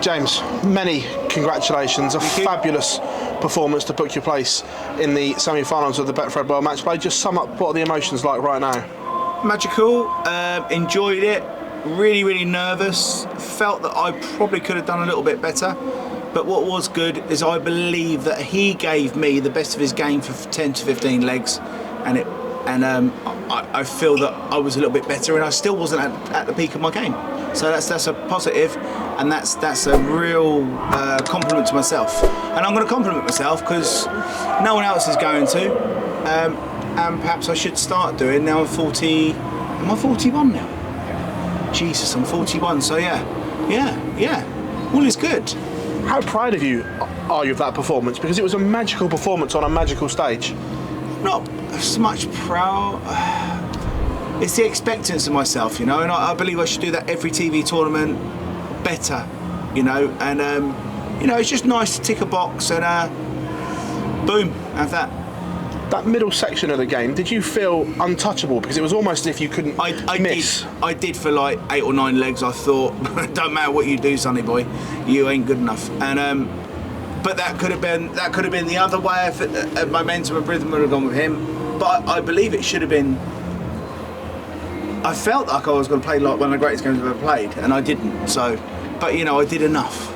James, many congratulations. A fabulous performance to book your place in the semi-finals of the Betfred World Match Play. Just sum up what are the emotions like right now? Magical, enjoyed it, really nervous, felt that I probably could have done a little bit better, but what was good is I believe that he gave me the best of his game for 10 to 15 legs, and I feel that I was a little bit better and I still wasn't at the peak of my game. So that's a positive, and that's a real compliment to myself. And I'm going to compliment myself because no one else is going to, and perhaps I should start doing. Now I'm 40. Am I 41 now? Jesus, I'm 41. So yeah, all is good. How proud of you are you of that performance? Because it was a magical performance on a magical stage. Not so much proud. It's the expectance of myself, you know, and I believe I should do that every TV tournament better, you know, and you know, it's just nice to tick a box and boom, have that. That middle section of the game, did you feel untouchable? Because it was almost as if you couldn't miss. I did for like 8 or 9 legs. I thought, don't matter what you do, sonny boy, you ain't good enough. And but that could have been the other way if momentum and rhythm would have gone with him. But I believe it should have been. I felt like I was going to play like one of the greatest games I've ever played, and I didn't. So, but you know, I did enough.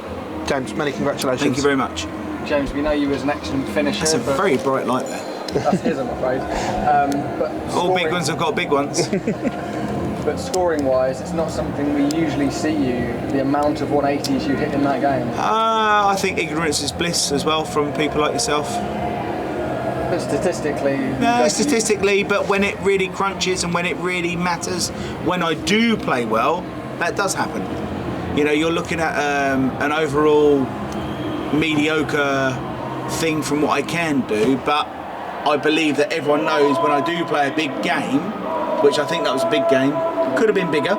James, many congratulations. Thank you very much. James, we know you as an excellent finisher. That's a very bright light there. That's his, I'm afraid. But all big ones have got big ones. But scoring-wise, it's not something we usually see you. The amount of 180s you hit in that game. I think ignorance is bliss as well from people like yourself. But statistically... No, statistically, but when it really crunches and when it really matters, when I do play well, that does happen. You know, you're looking at an overall mediocre thing from what I can do, but I believe that everyone knows when I do play a big game, which I think that was a big game, could have been bigger,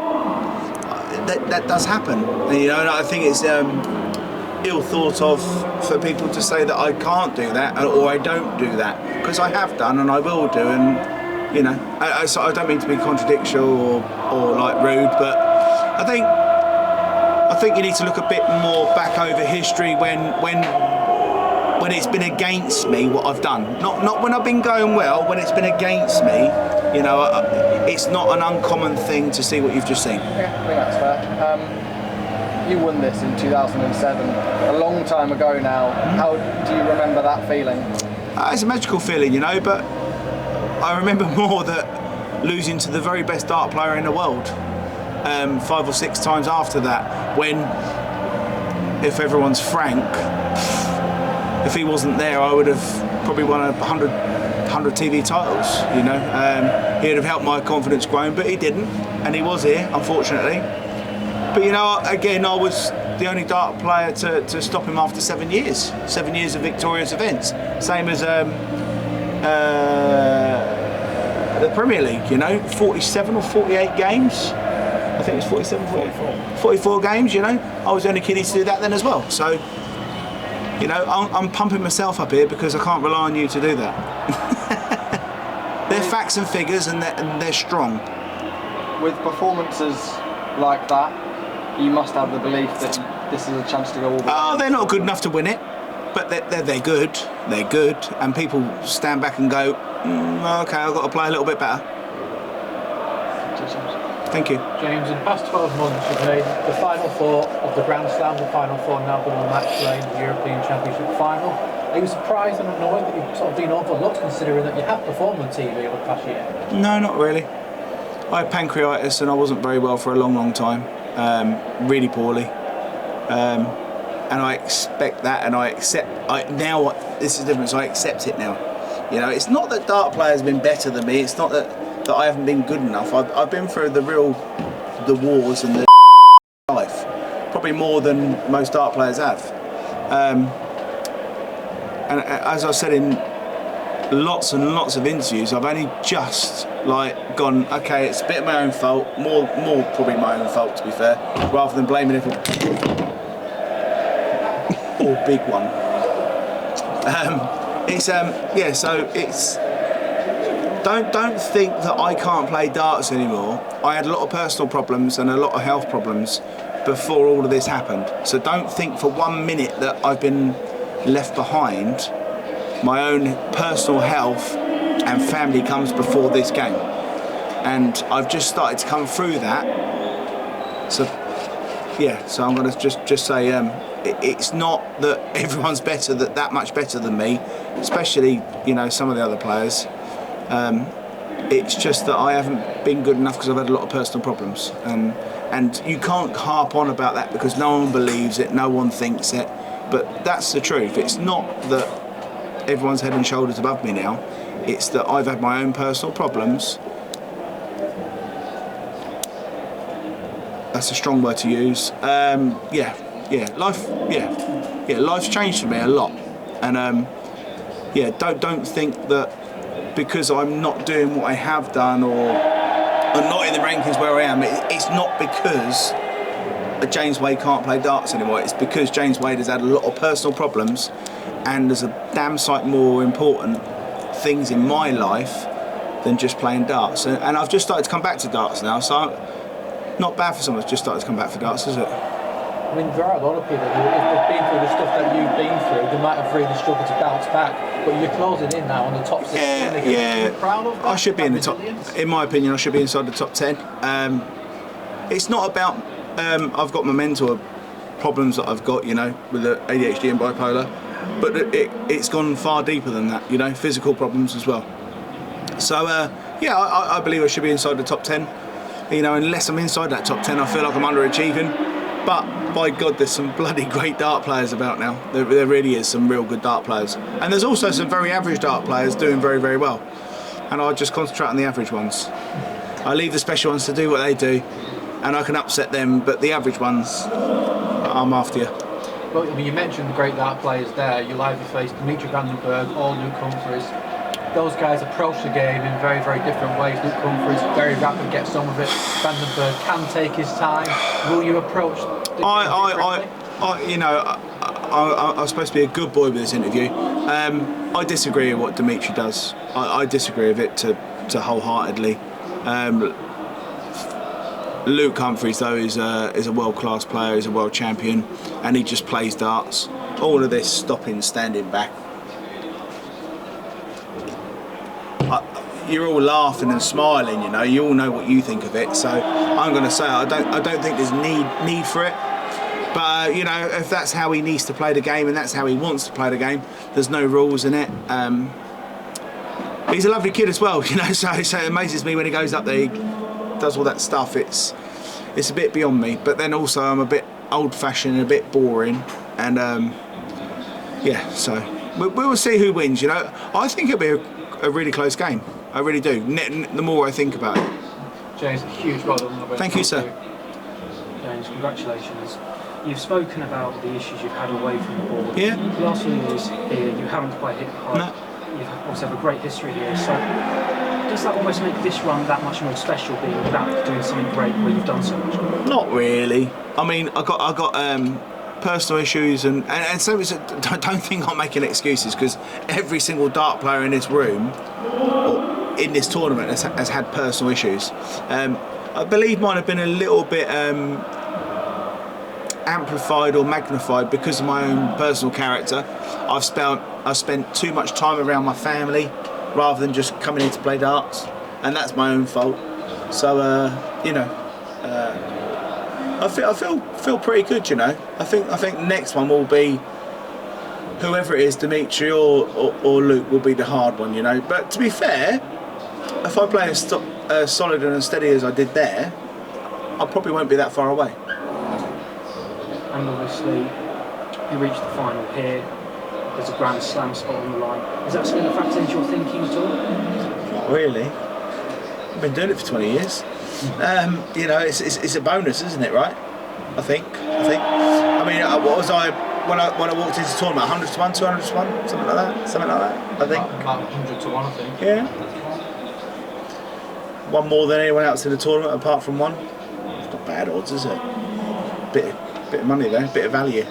that does happen. You know, and I think it's ill thought of for people to say that I can't do that or I don't do that, because I have done and I will do, and you know, so I don't mean to be contradictory or like rude, but I think you need to look a bit more back over history when it's been against me what I've done. Not when I've been going well, when it's been against me, you know, it's not an uncommon thing to see what you've just seen. Yeah, I think that's fair. You won this in 2007, a long time ago now. How do you remember that feeling? It's a magical feeling, you know, but I remember more that losing to the very best dart player in the world 5 or 6 times after that, when, if everyone's frank, if he wasn't there, I would have probably won 100 TV titles, you know. He'd have helped my confidence grow, but he didn't, and he was here, unfortunately. But you know, again, I was the only dart player to stop him after 7 years. 7 years of victorious events. Same as the Premier League, you know, 47 or 48 games. I think it was 47, 44 games, you know. I was the only kiddie to do that then as well. So, you know, I'm pumping myself up here because I can't rely on you to do that. They're facts and figures, and they're strong. With performances like that, you must have the belief that this is a chance to go all the way. Oh, they're not good enough to win it, but they're good. They're good, and people stand back and go, okay, I've got to play a little bit better. Thank you. James, in the past 12 months you've made the Final Four of the Grand Slam, the Final Four now the World Match Play, the European Championship Final. Are you surprised and annoyed that you've sort of been overlooked, considering that you have performed on TV over the past year? No, not really. I had pancreatitis and I wasn't very well for a long time, really poorly. And I expect that, and now this is the difference, I accept it now. You know, it's not that dart players have been better than me, it's not that I haven't been good enough. I've been through the wars and the life, probably more than most dart players have. And as I said in lots and lots of interviews, I've only just like gone, okay, it's a bit of my own fault, more probably my own fault to be fair, rather than blaming it or big one. Yeah, so it's. Don't think that I can't play darts anymore. I had a lot of personal problems and a lot of health problems before all of this happened. So don't think for 1 minute that I've been left behind. My own personal health and family comes before this game, and I've just started to come through that. So yeah, so I'm going to just say it's not that everyone's that much better than me, especially, you know, some of the other players. It's just that I haven't been good enough because I've had a lot of personal problems, and you can't harp on about that because no one believes it, no one thinks it, but that's the truth. It's not that everyone's head and shoulders above me now, it's that I've had my own personal problems. That's a strong word to use. Life's changed for me a lot, and don't think that because I'm not doing what I have done or not in the rankings where I am, it's not because James Wade can't play darts anymore. It's because James Wade has had a lot of personal problems, and there's a damn sight more important things in my life than just playing darts. And I've just started to come back to darts now, so not bad for someone who's just started to come back for darts, is it? I mean, there are a lot of people who, if they've been through the stuff that you've been through, they might have really struggled to bounce back. But you're closing in now on the top 16. Yeah. Proud of that? I should be in the top. In my opinion, I should be inside the top 10. It's not about. I've got my mental problems that I've got, you know, with the ADHD and bipolar, but it's gone far deeper than that, you know, physical problems as well. So I believe I should be inside the top 10. You know, unless I'm inside that top 10, I feel like I'm underachieving. But by God, there's some bloody great dart players about now. There really is some real good dart players, and there's also some very average dart players doing very, very well. And I just concentrate on the average ones. I leave the special ones to do what they do, and I can upset them. But the average ones, I'm after you. Well, I mean, you mentioned the great dart players there. You'll either face Dimitri Vandenberg or Luke Humphries. Those guys approach the game in very, very different ways. Luke Humphries, very rapid, gets on with it. Vandenberg can take his time. Will you approach the game differently? I'm supposed to be a good boy with this interview. I disagree with what Dimitri does. I disagree with it to wholeheartedly. Luke Humphries, though, is a world-class player. He's a world champion, and he just plays darts. All of this stopping, standing back. You're all laughing and smiling, you know. You all know what you think of it. So I'm going to say I don't think there's need for it. But you know, if that's how he needs to play the game and that's how he wants to play the game, there's no rules in it. He's a lovely kid as well, you know. So it amazes me when he goes up there, he does all that stuff. It's a bit beyond me. But then also I'm a bit old-fashioned and a bit boring. And so we'll see who wins. You know, I think it'll be a really close game. I really do. The more I think about it. James, a huge well done. Thank you, sir. James, congratulations. You've spoken about the issues you've had away from the board. Yeah. The last few years here, you haven't quite hit the height. No. You also have a great history here. So does that almost make this run that much more special, being back doing something great where you've done so much? Not really. I mean, I got personal issues and so don't think I'm making excuses, because every single dart player in this room or in this tournament has had personal issues. I believe mine have been a little bit amplified or magnified because of my own personal character. I've spent too much time around my family rather than just coming in to play darts, and that's my own fault. So I feel pretty good, you know. I think next one will be whoever it is, Dimitri or Luke, will be the hard one, you know. But to be fair, if I play as solid and as steady as I did there, I probably won't be that far away. And obviously, you reached the final here. There's a Grand Slam spot on the line. Is that something that factors into your thinking at all? Not really. I've been doing it for 20 years. You know, it's a bonus, isn't it? Right? I think. I mean, what was I when I walked into the tournament? 100 to 1, 200 to 1, something like that. I think. About 100 to 1, I think. Yeah. One more than anyone else in the tournament, apart from one. It's not bad odds, is it? Bit of money there, bit of value.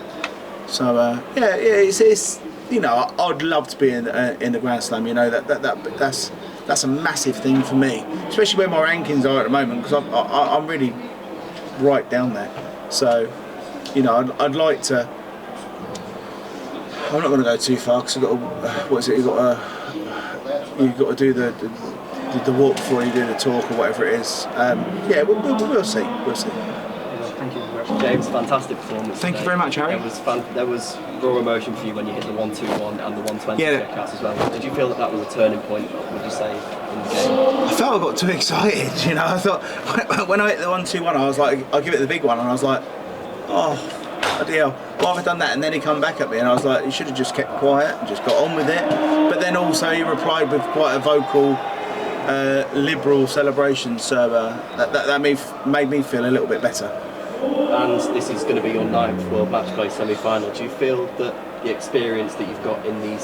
So it's you know, I'd love to be in the Grand Slam. You know, that's a massive thing for me, especially where my rankings are at the moment, because I'm really right down there. So, you know, I'd like to. I'm not going to go too far because you've got to do the walk before you do the talk or whatever it is. Yeah, we'll see. We'll see. Thank you. James, fantastic performance. Thank you today. very much, Harry. There was raw emotion for you when you hit the 1-2-1 and the 120 Yeah. checkouts as well. Did you feel that was a turning point, would you say, in the game? I felt I got too excited, you know. I thought when I hit the 1-2-1, I was like, I'll give it the big one, and I was like, oh, bloody hell, why have I done that? And then he come back at me, and I was like, you should have just kept quiet and just got on with it. But then also he replied with quite a vocal, liberal celebration, so that made me feel a little bit better. And this is going to be your 9th World Match Play semi-final. Do you feel that the experience that you've got in the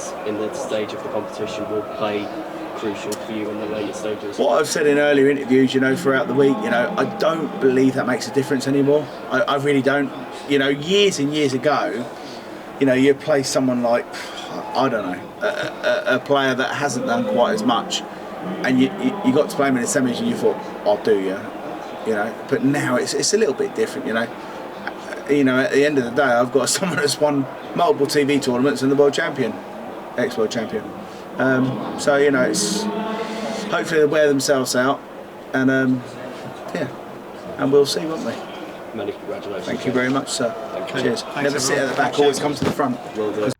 stage of the competition will play crucial for you in the later stages? What I've said in earlier interviews, you know, throughout the week, you know, I don't believe that makes a difference anymore. I really don't. You know, years and years ago, you know, you play someone like, I don't know, a player that hasn't done quite as much, and you got to play him in the semis and you thought, I'll do you. You know, but now it's a little bit different. You know, at the end of the day, I've got someone that's won multiple TV tournaments and the world champion, ex-world champion. So you know, it's hopefully they'll wear themselves out, and yeah, and we'll see, won't we? Many congratulations. Thank you very much, sir. Thank you. Cheers. Thanks, Never sit at everyone. the back, always come to the front. Will do.